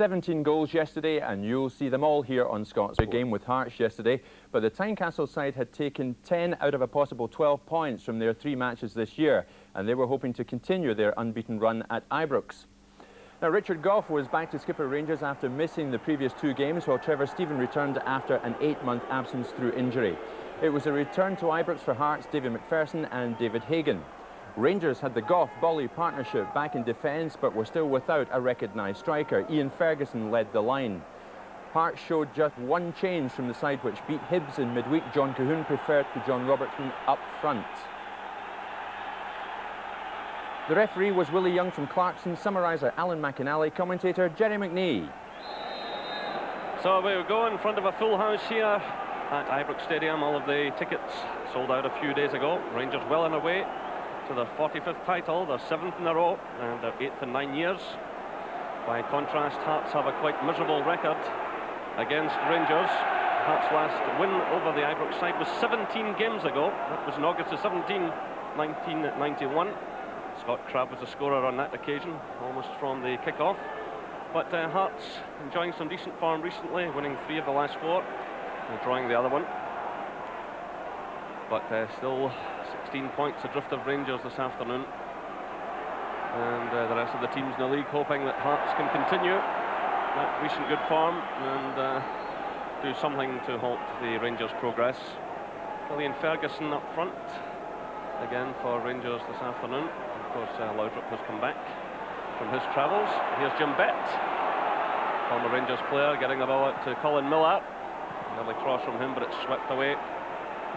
17 goals yesterday, and you'll see them all here on Scott's Big Game with Hearts yesterday. But the Tynecastle side had taken 10 out of a possible 12 points from their 3 matches this year, and they were hoping to continue their unbeaten run at Ibrox. Now, Richard Gough was back to skipper Rangers after missing the previous 2 games, while Trevor Stephen returned after an 8-month absence through injury. It was a return to Ibrox for Hearts, David McPherson and David Hagan. Rangers had the Gough-Bolly partnership back in defence, but were still without a recognised striker. Ian Ferguson led the line. Hearts showed just 1 change from the side which beat Hibs in midweek. John Cahoon preferred to John Robertson up front. The referee was Willie Young from Clarkson, summariser Alan McInally, commentator Jerry McNee. So we go in front of a full house here at Ibrox Stadium. All of the tickets sold out a few days ago. Rangers well on their way to their 45th title, their 7th in a row, and their 8th in 9 years. By contrast, Hearts have a quite miserable record against Rangers. Hearts' last win over the Ibrox side was 17 games ago. That was in August the 17th, 1991. Scott Crabb was the scorer on that occasion, almost from the kick-off. But Hearts enjoying some decent form recently, winning 3 of the last 4 and drawing the other one. But still 16 points adrift of Rangers this afternoon. And the rest of the teams in the league hoping that Hearts can continue that recent good form and do something to halt the Rangers' progress. Ian Ferguson up front again for Rangers this afternoon. Of course, Laudrup has come back from his travels. Here's Jim Bett, former Rangers player, getting the ball out to Colin Miller. Lovely cross from him, but it's swept away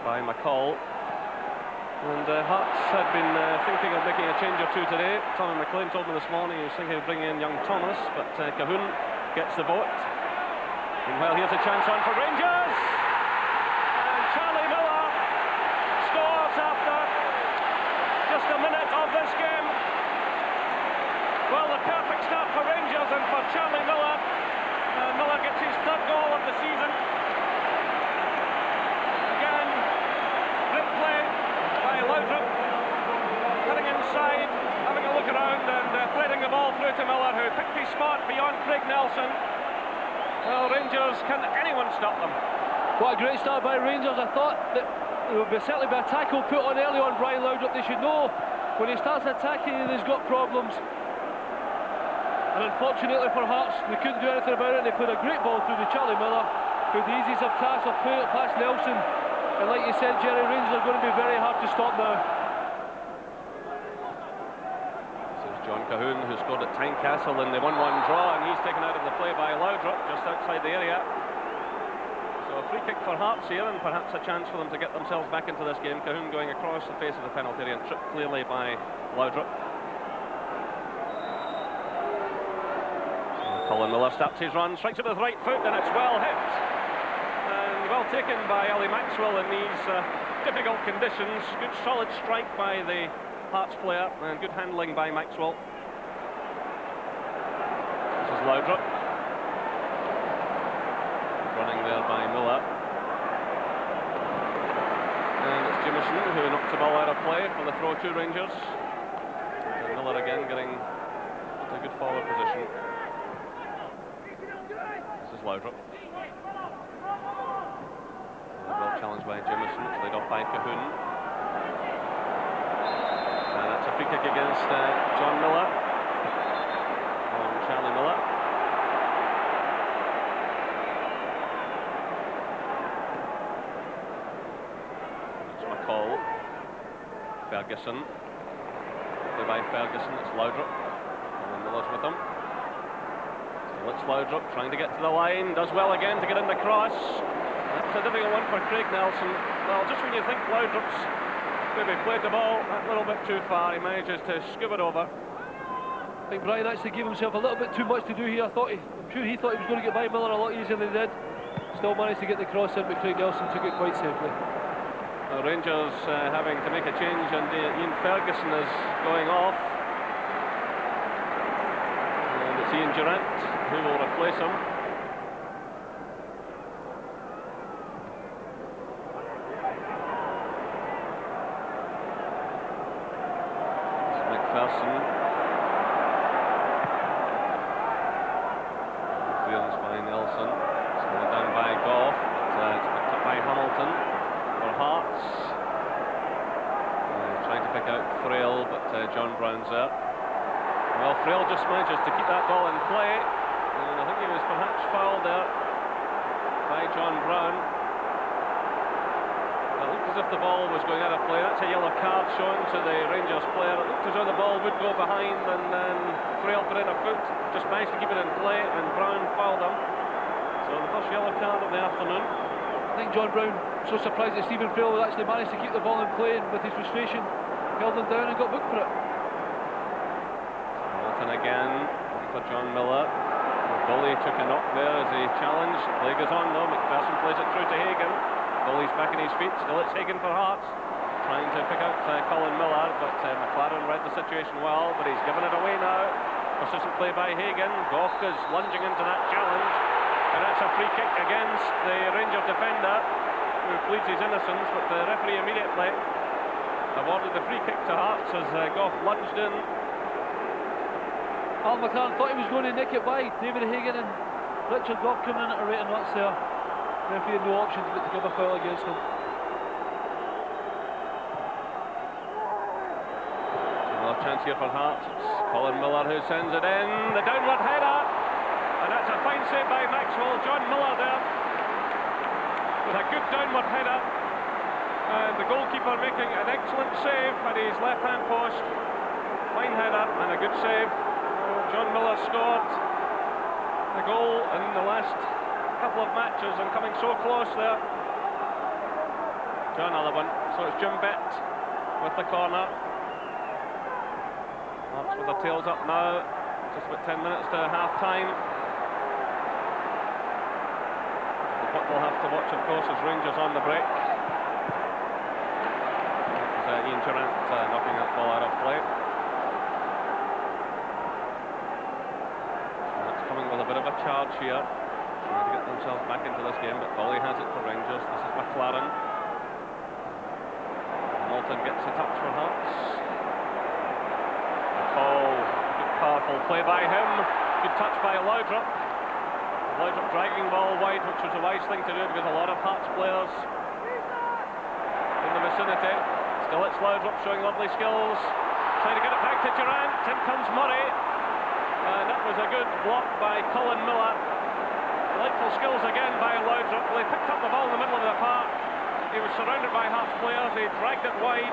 by McCall. And Hearts had been thinking of making a change or 2 today. Tommy McLean told me this morning he was thinking of bringing in young Thomas, but Cahoon gets the vote. Meanwhile, here's a chance on for Rangers, and Charlie Miller scores after just a minute of this game. Well, the perfect start for Rangers and for Charlie Miller. Miller gets his 3rd goal of the season. Again, great play by Laudrup, cutting inside, having a look around and threading the ball through to Miller, who picked his spot beyond Craig Nelson. Well, Rangers, can anyone stop them? What a great start by Rangers. I thought that there would certainly be a tackle put on early on Brian Laudrup. They should know when he starts attacking and he's got problems. And unfortunately for Hearts, they couldn't do anything about it. They put a great ball through to Charlie Miller, who the easiest of tasks of playing it past Nelson. And like you said, Jerry, Rangers are going to be very hard to stop now. This is John Cahoon, who scored at Tynecastle in the 1-1 draw, and he's taken out of the play by Laudrup just outside the area. So a free kick for Hearts here, and perhaps a chance for them to get themselves back into this game. Cahoon going across the face of the penalty area and tripped clearly by Laudrup. Colin Miller starts his run, strikes it with right foot, and it's well hit. And well taken by Ali Maxwell in these difficult conditions. Good solid strike by the Hearts player, and good handling by Maxwell. This is Laudrup. Running there by Miller. And it's Jimison who knocks the ball out of play for the throw to Rangers. And Miller again getting into a good forward position. This is Laudrup. Well challenged by Jimison, it's laid off by Cahoon. And that's a free kick against John Miller. Charlie Miller. It's McCall. Ferguson. Play by Ferguson, it's Laudrup. And Miller's with him. It's Laudrup trying to get to the line, does well again to get in the cross. That's a difficult one for Craig Nelson. Well, just when you think Laudrup's maybe played the ball a little bit too far, he manages to scoop it over. I think Brian actually gave himself a little bit too much to do here. I'm sure he thought he was going to get by Miller a lot easier than he did. Still managed to get the cross in, but Craig Nelson took it quite safely. The Rangers having to make a change, and Ian Ferguson is going off. And it's Ian Durant who will replace him. It's McPherson. clearance by Nelson. It's going down by Goff, but it's picked up by Hamilton for Hearts. Trying to pick out Frail, but John Brown's there. Well, Frail just manages to keep that ball in play, and I think he was perhaps fouled there by John Brown. It looked as if the ball was going out of play. That's a yellow card shown to the Rangers player. It looked as though the ball would go behind, and then Frail put in a foot, just managed to keep it in play, and Brown fouled him. So the first yellow card of the afternoon. I think John Brown, so surprised that Stephen Frail actually managed to keep the ball in play, and with his frustration held him down and got booked for it. Hamilton again, for John Miller. Bully took a knock there as he challenged. Play goes on though, McPherson plays it through to Hagan. Bully's back on his feet, still it's Hagan for Hearts. Trying to pick out Colin Miller, but McLaren read the situation well, but he's given it away now. Persistent play by Hagan. Goff is lunging into that challenge. And that's a free kick against the Rangers defender, who pleads his innocence, but the referee immediately awarded the free kick to Hearts as Goff lunged in. Al McLaren thought he was going to nick it by David Hagan, and Richard Goff coming in at a rate of knots there. The referee had no options but to give a foul against him. Another chance here for Hearts. It's Colin Miller who sends it in. The downward header. And that's a fine save by Maxwell. John Miller there with a good downward header, and the goalkeeper making an excellent save at his left-hand post. Fine header and a good save. John Miller scored the goal in the last couple of matches and coming so close there. To another one. So it's Jim Bett with the corner. Hearts with their tails up now. Just about 10 minutes to half-time. What we'll have to watch, of course, is Rangers on the break. Ian Durrant knocking that ball out of play. So that's coming with a bit of a charge here, trying to get themselves back into this game, but Bolly has it for Rangers. This is McLaren. Hamilton gets a touch for Hearts. Oh, good powerful play by him. Good touch by Laudrup. Laudrup dragging the ball wide, which was a wise thing to do because a lot of Hearts players in the vicinity. Still it's Laudrup showing lovely skills, trying to get it back to Durrant. In comes Murray, and that was a good block by Colin Miller. Delightful skills again by Laudrup. Well, he picked up the ball in the middle of the park. He was surrounded by Hearts players. He dragged it wide,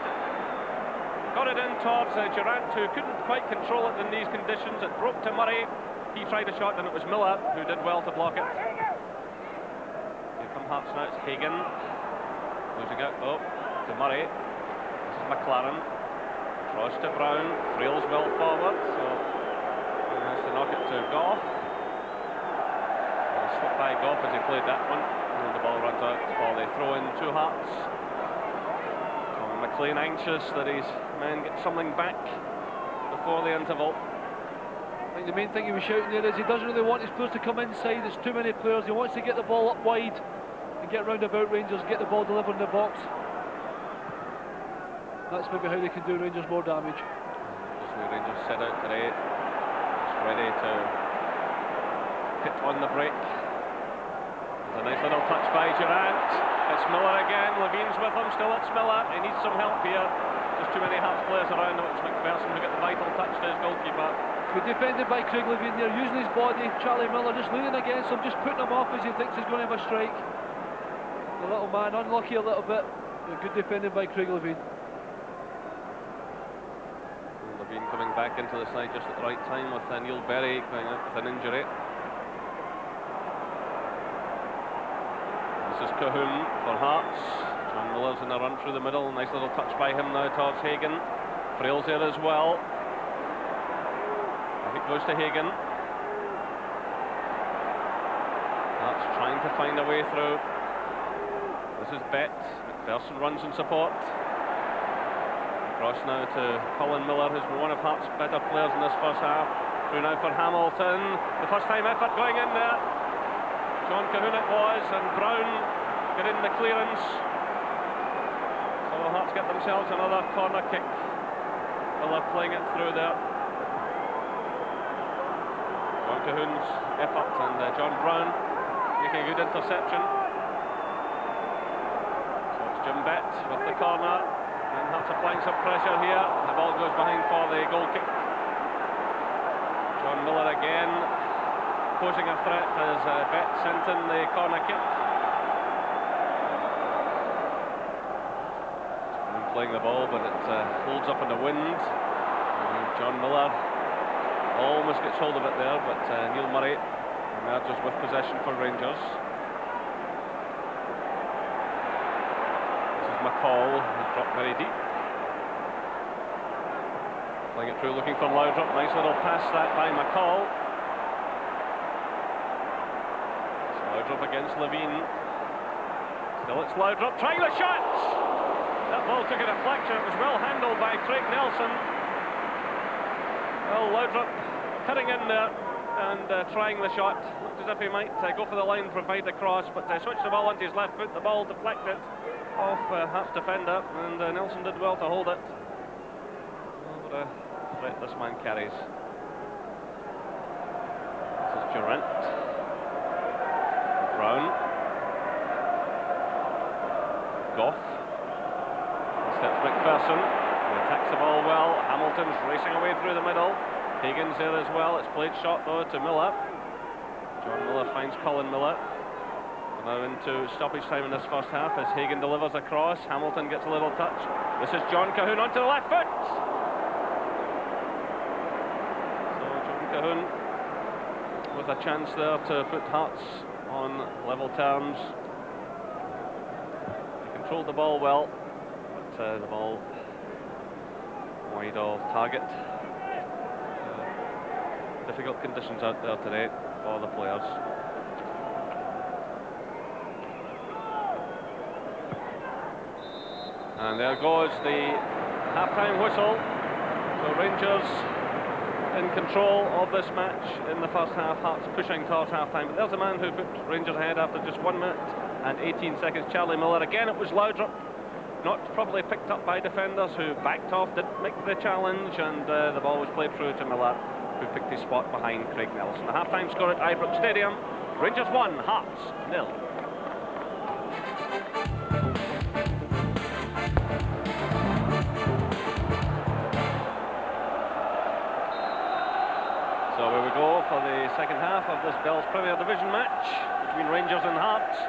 got it in towards Durrant, who couldn't quite control it in these conditions. It broke to Murray. He tried a shot, and it was Miller who did well to block it. Here come Hearts now. It's Hagan losing out. Oh, to Murray. This is McLaren. Cross to Brown. Frail's well forward, so he has to knock it to Goff. Slipped by Goff as he played that one, and the ball runs out for the throw in to Hearts. Colin McLean anxious that his men get something back before the interval. I think the main thing he was shouting there is he doesn't really want his players to come inside. There's too many players. He wants to get the ball up wide and get round about Rangers, get the ball delivered in the box. That's maybe how they can do Rangers more damage. Just the Rangers set out today, just ready to hit on the break. There's a nice little touch by Durrant. It's Miller again. Levine's with him. Still it's Miller. He needs some help here. Just too many Hearts players around him. It's McPherson who got the vital touch to his goalkeeper. But defended by Craig Levine there, using his body. Charlie Miller just leaning against him, just putting him off as he thinks he's going to have a strike. The little man, unlucky a little bit, but good defending by Craig Levine. Levine coming back into the side just at the right time with Neil Berry going out with an injury. This is Cahoon for Hearts. John Miller's in a run through the middle. Nice little touch by him now towards Hagan. Frail's there as well. It goes to Hagan. Hearts trying to find a way through. This is Bett. McPherson runs in support. Across now to Colin Miller, who's been one of Hearts' better players in this first half. Through now for Hamilton. The first time effort going in there. John Cahoon it was, and Brown get in the clearance. So Hearts get themselves another corner kick. Well, they're playing it through there. Cahoon's effort, and John Brown making a good interception. So it's Jim Bett with the corner, and Hearts applying some pressure here. The ball goes behind for the goal kick. John Miller again posing a threat as Bett sent in the corner kick. Playing the ball, but it holds up in the wind. And John Miller almost gets hold of it there, but Neil Murray emerges with possession for Rangers. This is McCall, who's dropped very deep. Playing it through, looking for Laudrup. Nice little pass that by McCall. It's Laudrup against Levine. Still it's Laudrup trying the shot! That ball took a deflection. It was well handled by Craig Nelson. Well, Laudrup cutting in there and trying the shot. Looked as if he might go for the line, provide the cross, but switched the ball onto his left foot. The ball deflected off Hearts defender, and Nelson did well to hold it. Oh, what a threat this man carries. This is Durant. Brown. Goff. Steps McPherson, who attacks the ball well. Hamilton's racing away through the middle. Higgins there as well. It's played short though to Miller. John Miller finds Colin Miller. We're now into stoppage time in this first half as Hagan delivers a cross. Hamilton gets a little touch. This is John Cahoon onto the left foot. So John Cahoon with a chance there to put Hearts on level terms. He controlled the ball well. The ball wide of target. Difficult conditions out there today for the players. And there goes the half-time whistle. So Rangers in control of this match in the first half. Hearts pushing towards half-time. But there's a man who put Rangers ahead after just 1 minute and 18 seconds. Charlie Miller. Again, it was Laudrup. Not probably picked up by defenders who backed off, didn't make the challenge, and the ball was played through to Miller, who picked his spot behind Craig Nelson. The half-time score at Ibrox Stadium, Rangers 1, Hearts 0. So here we go for the second half of this Bell's Premier Division match between Rangers and Hearts.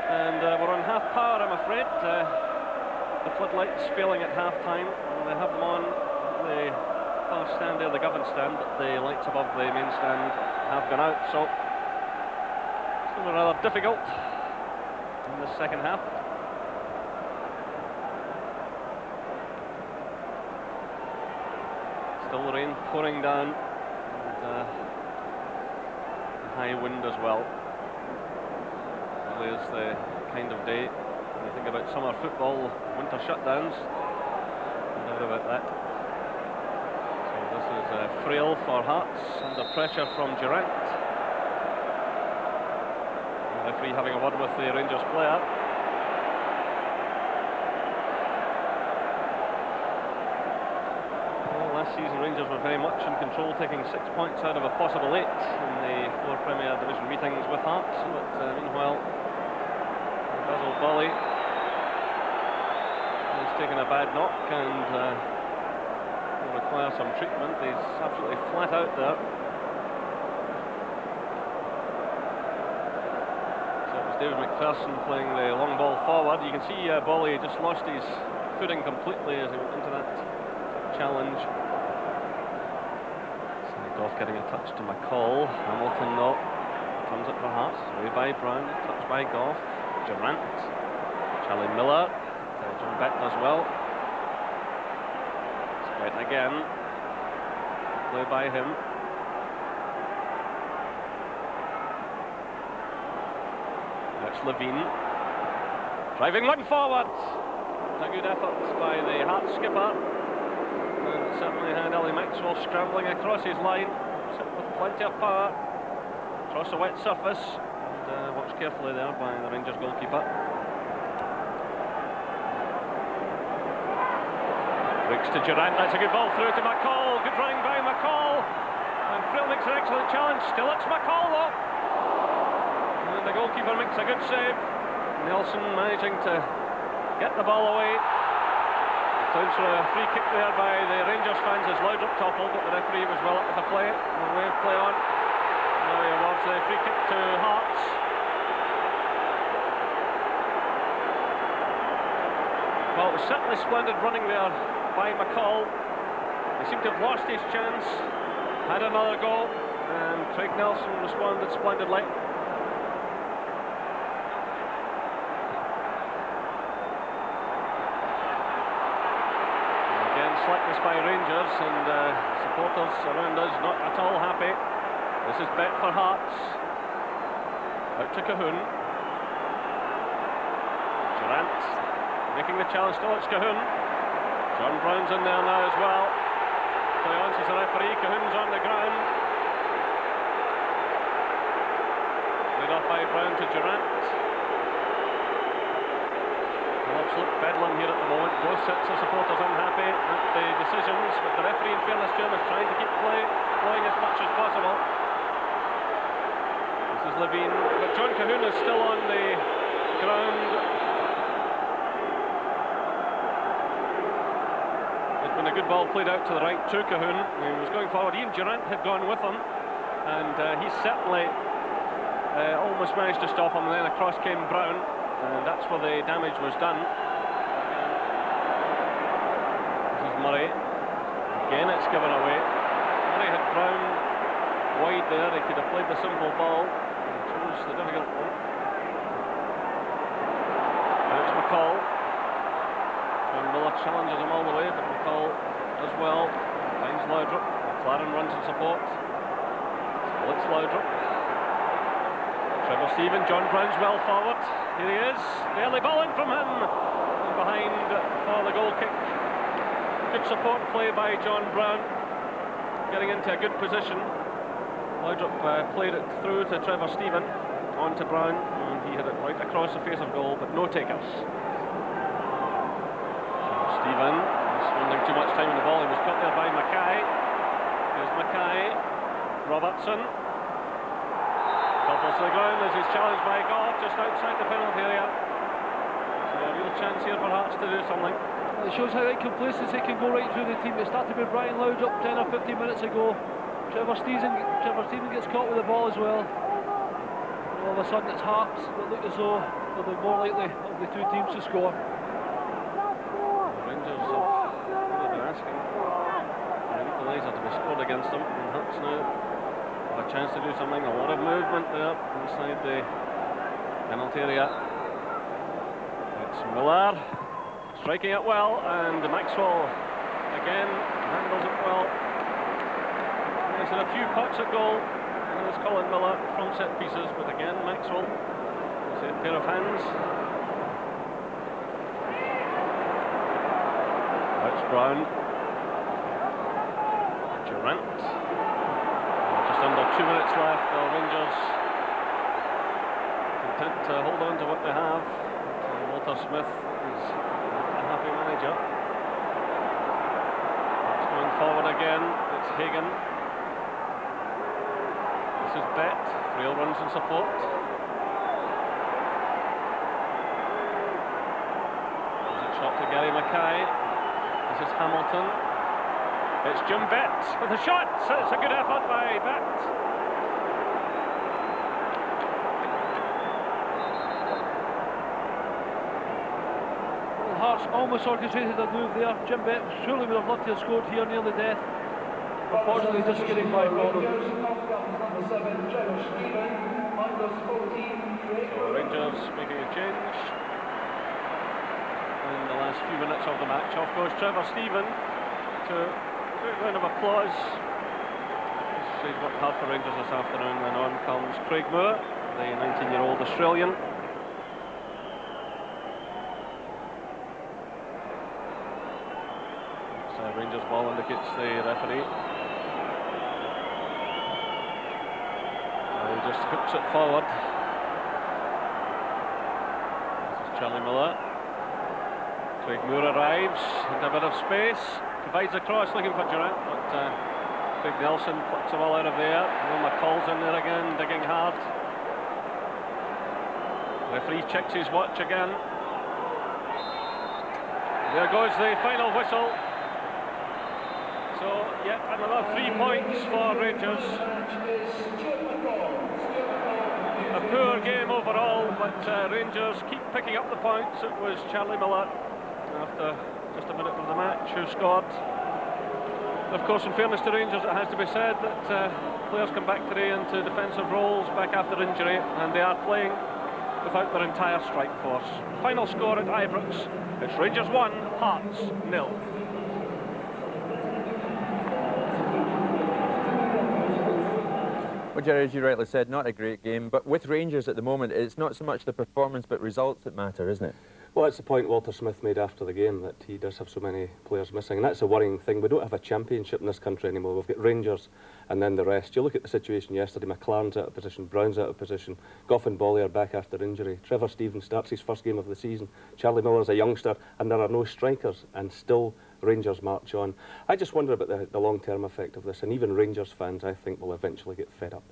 And we're on half power, I'm afraid. The floodlights failing at half-time, and they have them on the far stand there, the governed stand, but the lights above the main stand have gone out, so it's been rather difficult in the second half. Still the rain pouring down, and a high wind as well. Really is the kind of day. When you think about summer football, winter shutdowns, no doubt about that. So this is Frail for Hearts, under pressure from Durant. The referee having a word with the Rangers player. Well, last season Rangers were very much in control, taking 6 points out of a possible 8 in the 4 Premier Division meetings with Hearts, but meanwhile Basil Bolly has taken a bad knock and will require some treatment. He's absolutely flat out there. So it was David McPherson playing the long ball forward. You can see Bolly just lost his footing completely as he went into that challenge. So Goff getting a touch to McCall. Hamilton though comes it for Hearts. Away by Brown, touch by Goff. Durant, Charlie Miller, John Bett as well. Bett again, play by him. That's Levine, driving one forward. A good effort by the Hearts skipper. And it certainly had Ellie Maxwell scrambling across his line, with plenty of power, across a wet surface. Watched carefully there by the Rangers goalkeeper. Breaks to Durant, that's a good ball through to McCall. Good running by McCall. And Frill makes an excellent challenge. Still it's McCall though. And the goalkeeper makes a good save. Nelson managing to get the ball away. Times for a free kick there by the Rangers fans as Laudrup toppled, but the referee was well up with the play. And way of play on. Now he awards the free kick to Hearts. Well, it was certainly splendid running there by McCall. He seemed to have lost his chance. Had another go, and Craig Nelson responded splendidly. Again, slackness by Rangers, and supporters around us not at all happy. This is Bet for Hearts. Out to Cahoon. Durant making the challenge. Still it's Cahoon. John Brown's in there now as well. Play on as the referee. Cahoon's on the ground. Laid off by Brown to Durant. Well, absolute bedlam here at the moment. Both sets of supporters unhappy at the decisions, but the referee, in fairness to him, is trying to keep play flowing as much as possible. This is Levine, but John Cahoon is still on the ground. A good ball played out to the right to Cahoon. He was going forward. Ian Durant had gone with him, and he certainly almost managed to stop him, and then across came Brown, and that's where the damage was done. This is Murray. Again it's given away. Murray had Brown wide there. He could have played the simple ball and chose the difficult one. Now it's McCall. Miller challenges him all the way, but McCall as well finds Laudrup. McLaren runs in support. So it's Laudrup. Trevor Stephen, John Brown's well forward. Here he is. The early ball in from him. And behind for the goal kick. Good support play by John Brown. Getting into a good position. Laudrup played it through to Trevor Stephen. On to Brown, and he hit it right across the face of goal, but no takers. Stephen is spending too much time on the ball. He was cut there by Mackay. Here's Mackay. Robertson. Topples to the ground as he's challenged by Goff just outside the penalty area. So a real chance here for Hearts to do something. It shows how that complacency can go right through the team. It started with Brian Laudrup 10 or 15 minutes ago. Trevor Stephen gets caught with the ball as well. And all of a sudden it's Hearts that look as though they're the more likely of the two teams to score. Rangers have really been asking for an equaliser to be scored against them, and Hearts now have a chance to do something. A lot of movement there inside the penalty area. It's Miller striking it well, and Maxwell again handles it well. He's had a few pots at goal, and it's Colin Miller from set pieces, but again Maxwell has a pair of hands. Brown, Durant, just under 2 minutes left. The Rangers content to hold on to what they have. And Walter Smith is a happy manager. It's going forward again. It's Hagan. This is Bet. Real runs in support. There's a shot to Gary Mackay. This is Hamilton. It's Jim Bet with a shot. So it's a good effort by Bet. Well, Hearts almost orchestrated a move there. Jim Bet surely would have loved to have scored here near the death. Unfortunately, just getting by problems. So Rangers making a change in the last few minutes of the match. Off goes Trevor Stephen to a great round of applause. He's worked hard for Rangers this afternoon. And on comes Craig Moore, the 19-year-old Australian. It's a Rangers ball, indicates the referee. He just hooks it forward. This is Charlie Miller. Craig Moore arrives into a bit of space, provides a cross looking for Durant, but Craig Nelson plucks the ball out of there. Will McCall's in there again, digging hard. Referee checks his watch again. There goes the final whistle. So, yet another 3 points for Rangers. A poor game overall, but Rangers keep picking up the points. It was Charlie Miller, after just a minute of the match, who scored. Of course, in fairness to Rangers, it has to be said that players come back today into defensive roles, back after injury, and they are playing without their entire strike force. Final score at Ibrox, it's Rangers 1, Hearts 0. Well, Jerry, as you rightly said, not a great game, but with Rangers at the moment, it's not so much the performance but results that matter, isn't it? Well, that's the point Walter Smith made after the game, that he does have so many players missing, and that's a worrying thing. We don't have a championship in this country anymore. We've got Rangers and then the rest. You look at the situation yesterday, McLaren's out of position, Brown's out of position, Gough and Bolly are back after injury, Trevor Stevens starts his first game of the season, Charlie Miller's a youngster, and there are no strikers, and still Rangers march on. I just wonder about the long-term effect of this, and even Rangers fans, I think, will eventually get fed up.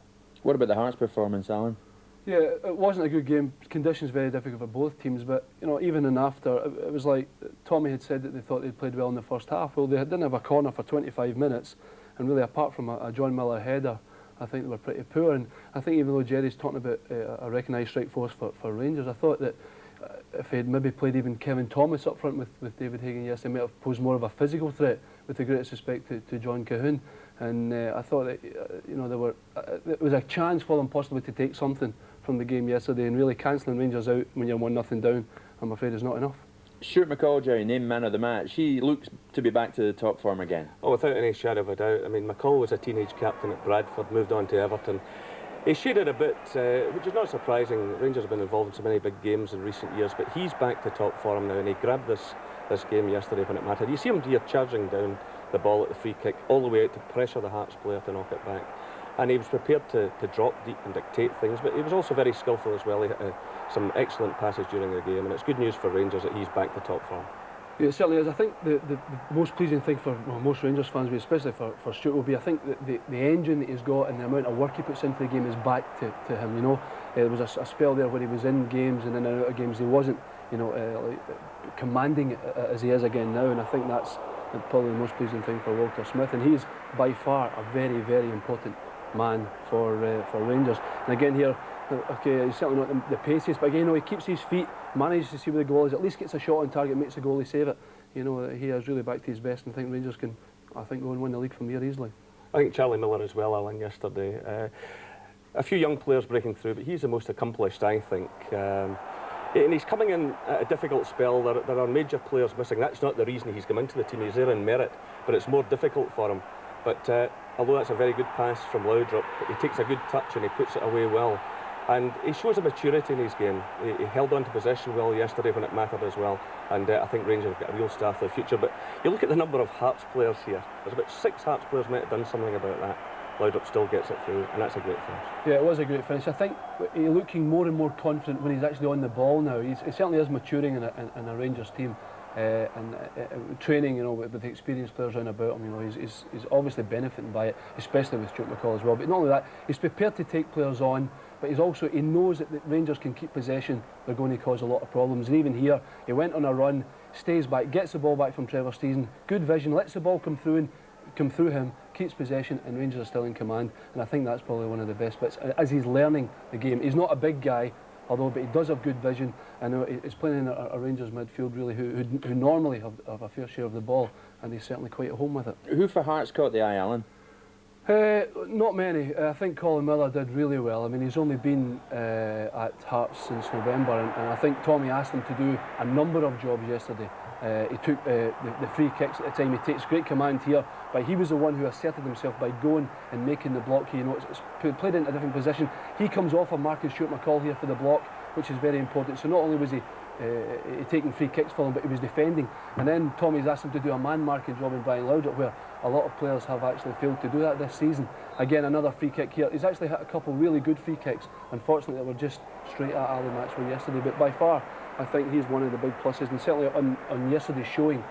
What about the Hearts' performance, Alan? Yeah, it wasn't a good game. Conditions very difficult for both teams, but you know, even in after, it was like Tommy had said that they thought they'd played well in the first half. Well, they didn't have a corner for 25 minutes, and really, apart from a John Miller header, I think they were pretty poor. And I think even though Jerry's talking about a recognised strike force for Rangers, I thought that if he'd maybe played even Kevin Thomas up front with David Hagan yesterday, he might have posed more of a physical threat, with the greatest respect to John Cahoon. And I thought that you know, it was a chance for them possibly to take something from the game yesterday, and really cancelling Rangers out when you're 1-0 down, I'm afraid, is not enough. Stuart McCall, Jerry, named man of the match. He looks to be back to the top form again. Oh, without any shadow of a doubt. I mean, McCall was a teenage captain at Bradford, moved on to Everton. He shaded a bit, which is not surprising. Rangers have been involved in so many big games in recent years, but he's back to top form now, and he grabbed this game yesterday when it mattered. You see him here charging down the ball at the free kick, all the way out to pressure the Hearts player to knock it back. And he was prepared to drop deep and dictate things, but he was also very skillful as well. He had some excellent passes during the game, and it's good news for Rangers that he's back to top form. Yeah, it certainly is. I think the most pleasing thing for most Rangers fans, especially for Stuart, will be, I think, that the engine that he's got and the amount of work he puts into the game is back to him. You know, there was a spell there where he was in games and in and out of games. He wasn't, you know, like commanding it as he is again now, and I think that's probably the most pleasing thing for Walter Smith. And he's by far a very, very important man for Rangers. And again here, okay, he's certainly not the paciest, but again, you know, he keeps his feet, manages to see where the goal is, at least gets a shot on target, makes the goalie save it. You know, he is really back to his best, and I think Rangers can, I think, go and win the league from here easily. I think Charlie Miller as well, Alan, yesterday. A few young players breaking through, but he's the most accomplished, I think. And he's coming in at a difficult spell. There are major players missing. That's not the reason he's come into the team. He's there in merit, but it's more difficult for him. But although that's a very good pass from Laudrup, he takes a good touch and he puts it away well. And he shows a maturity in his game. He held on to possession well yesterday when it mattered as well. And I think Rangers have got a real star for the future. But you look at the number of Hearts players here. There's about 6 Hearts players might have done something about that. Laudrup still gets it through, and that's a great finish. Yeah, it was a great finish. I think he's looking more and more confident when he's actually on the ball now. He certainly is maturing in a Rangers team. And training, you know, with the experienced players around about him, you know, he's obviously benefiting by it, especially with Stuart McCall as well. But not only that, he's prepared to take players on, but he knows that the Rangers can keep possession. They're going to cause a lot of problems. And even here, he went on a run, stays back, gets the ball back from Trevor Stevens, good vision, lets the ball come through him, keeps possession, and Rangers are still in command. And I think that's probably one of the best bits as he's learning the game. He's not a big guy, but he does have good vision. I know he's playing in a Rangers midfield really who normally have a fair share of the ball, and he's certainly quite at home with it. Who for Hearts caught the eye, Alan? Not many. I think Colin Miller did really well. I mean, he's only been at Hearts since November, and I think Tommy asked him to do a number of jobs yesterday. He took the free kicks at the time. He takes great command here, but he was the one who asserted himself by going and making the block. You know, it's played into a different position. He comes off of Marcus Stuart McCall here for the block, which is very important. So not only was he taking free kicks for him, but he was defending. And then Tommy's asked him to do a man-marking job in Brian Laudrup, where a lot of players have actually failed to do that this season. Again, another free kick here. He's actually hit a couple really good free kicks. Unfortunately, they were just straight at Ali Maxwell yesterday. But by far, I think he's one of the big pluses, and certainly on yesterday's showing,